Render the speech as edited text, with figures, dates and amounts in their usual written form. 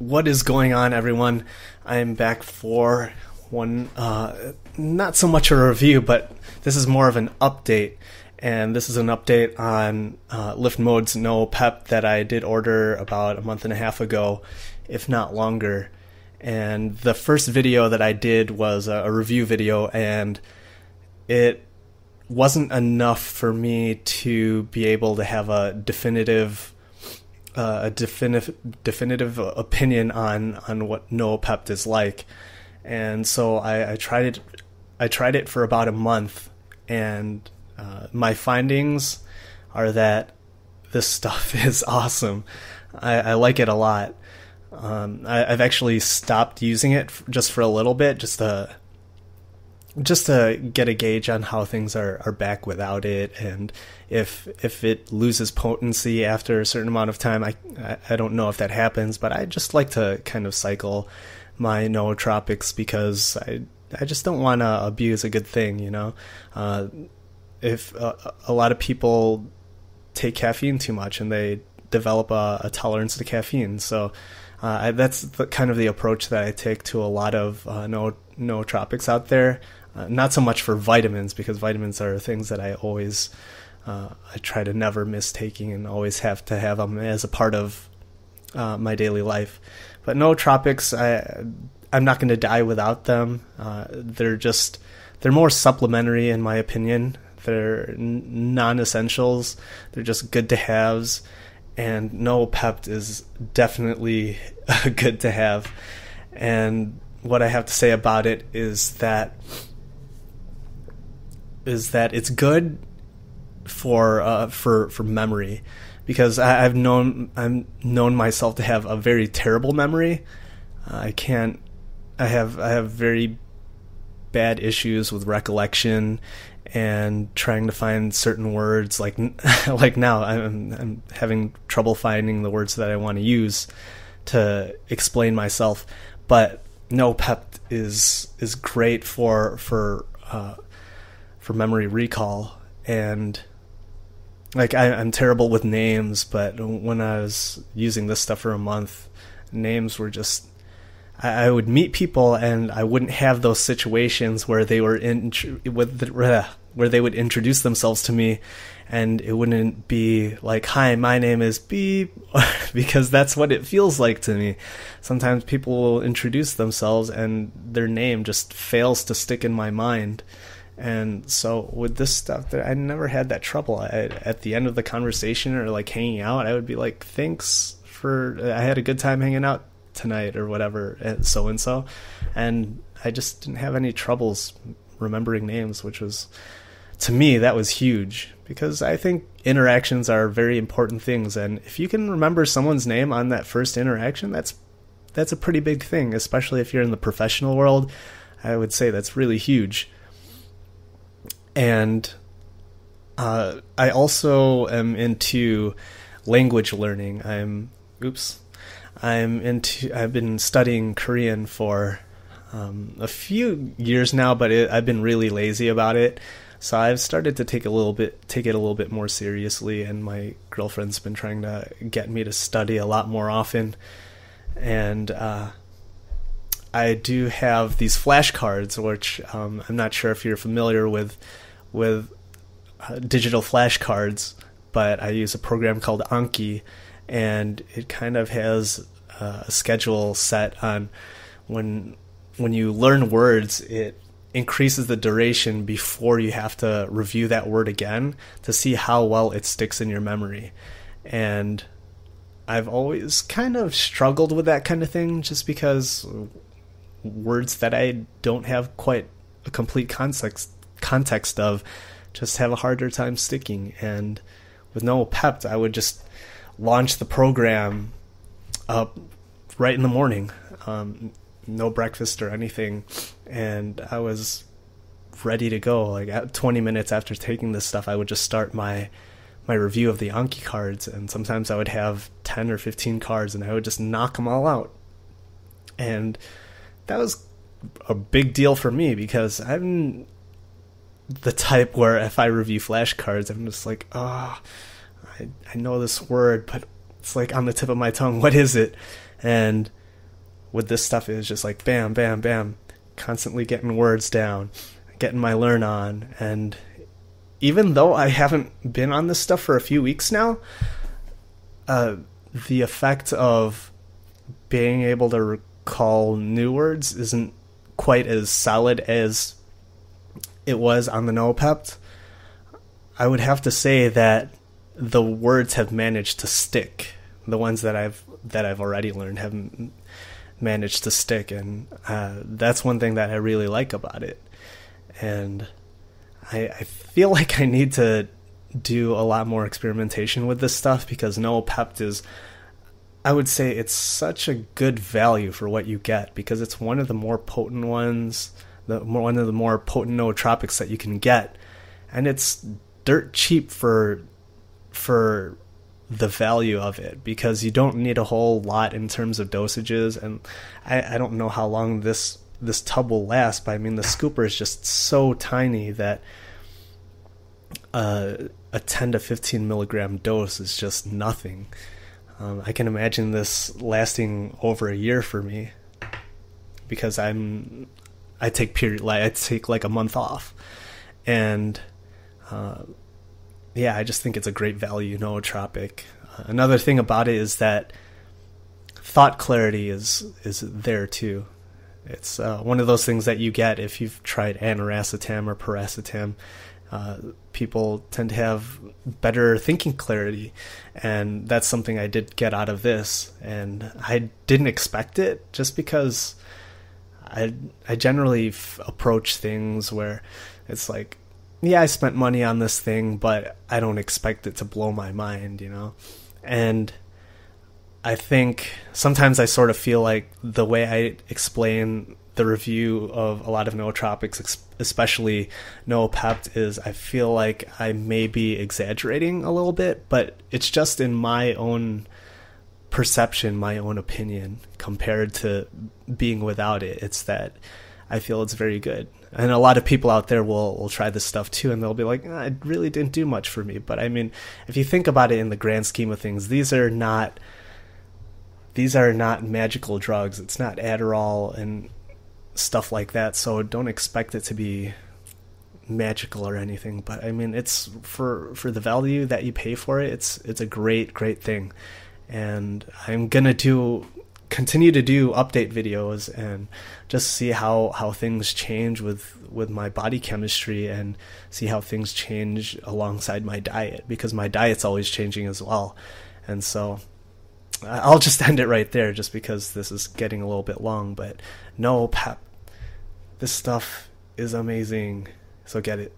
What is going on, everyone? I'm back for one, not so much a review, but this is more of an update. And this is an update on Liftmode's Noopept that I did order about a month and a half ago, if not longer. And the first video that I did was a review video, and it wasn't enough for me to be able to have a definitive opinion on what Noopept is like. And so I tried it for about a month, and my findings are that this stuff is awesome. I like it a lot. I've actually stopped using it just for a little bit, just to get a gauge on how things are back without it, and if it loses potency after a certain amount of time. I don't know if that happens, but I just like to kind of cycle my nootropics because I just don't want to abuse a good thing, you know. If a lot of people take caffeine too much and they develop a tolerance to caffeine, so that's kind of the approach that I take to a lot of nootropics out there. Not so much for vitamins, because vitamins are things that I always I try to never miss taking and always have to have them as a part of my daily life. But nootropics, I'm not going to die without them. They're more supplementary in my opinion. They're non-essentials. They're just good to haves, and Noopept is definitely good to have. And what I have to say about it is that it's good for memory, because I've known myself to have a very terrible memory. I have very bad issues with recollection and trying to find certain words. Like now I'm having trouble finding the words that I want to use to explain myself. But Noopept is great for memory recall. And like I'm terrible with names, but when I was using this stuff for a month, names were just, I would meet people and I wouldn't have those situations where they were where they would introduce themselves to me, and it wouldn't be like, "Hi, my name is Beep," because that's what it feels like to me. Sometimes people will introduce themselves and their name just fails to stick in my mind. And so with this stuff, I never had that trouble. At the end of the conversation or like hanging out, I would be like, "Thanks I had a good time hanging out tonight," or whatever, so and so. And I just didn't have any troubles remembering names, which was, to me, that was huge, because I think interactions are very important things. And if you can remember someone's name on that first interaction, that's a pretty big thing, especially if you're in the professional world. I would say that's really huge. And I also am into language learning. I've been studying Korean for a few years now, but I've been really lazy about it. So I've started to take it a little bit more seriously, and my girlfriend's been trying to get me to study a lot more often. And I do have these flashcards, which I'm not sure if you're familiar with digital flashcards, but I use a program called Anki, and it kind of has a schedule set on when you learn words, it increases the duration before you have to review that word again to see how well it sticks in your memory. And I've always kind of struggled with that kind of thing, just because words that I don't have quite a complete context of just have a harder time sticking. And with Noopept, I would just launch the program up right in the morning, no breakfast or anything, and I was ready to go. Like at 20 minutes after taking this stuff, I would just start my review of the Anki cards, and sometimes I would have 10 or 15 cards, and I would just knock them all out. And that was a big deal for me, because I'm the type where if I review flashcards, I'm just like, I know this word, but it's like on the tip of my tongue. What is it? And with this stuff, it was just like bam, bam, bam, constantly getting words down, getting my learn on. And even though I haven't been on this stuff for a few weeks now, the effect of being able to recall new words isn't quite as solid as it was on the Noopept. I would have to say that the words have managed to stick. The ones that I've already learned have managed to stick, and that's one thing that I really like about it. And I feel like I need to do a lot more experimentation with this stuff, because Noopept is, I would say, it's such a good value for what you get, because it's one of the more potent ones, one of the more potent nootropics that you can get, and it's dirt cheap for the value of it, because you don't need a whole lot in terms of dosages. And I don't know how long this tub will last, but I mean, the scooper is just so tiny that a 10 to 15 milligram dose is just nothing. I can imagine this lasting over a year for me, because I take like a month off, and yeah, I just think it's a great value nootropic. Another thing about it is that thought clarity is there too. It's one of those things that you get if you've tried aniracetam or piracetam. People tend to have better thinking clarity, and that's something I did get out of this, and I didn't expect it, just because I generally approach things where it's like, yeah, I spent money on this thing, but I don't expect it to blow my mind, you know? And I think sometimes I sort of feel like the way I explain the review of a lot of nootropics, especially Noopept, is I feel like I may be exaggerating a little bit, but it's just in my own perception, my own opinion, compared to being without it. It's that I feel it's very good. And a lot of people out there will try this stuff too, and they'll be like, it really didn't do much for me. But I mean, if you think about it in the grand scheme of things, these are not magical drugs. It's not Adderall and stuff like that, so don't expect it to be magical or anything. But I mean, it's for the value that you pay for it, it's a great thing. And I'm gonna continue to do update videos and just see how things change with my body chemistry, and see how things change alongside my diet, because my diet's always changing as well. And so I'll just end it right there, just because this is getting a little bit long. But Noopept, this stuff is amazing, so get it.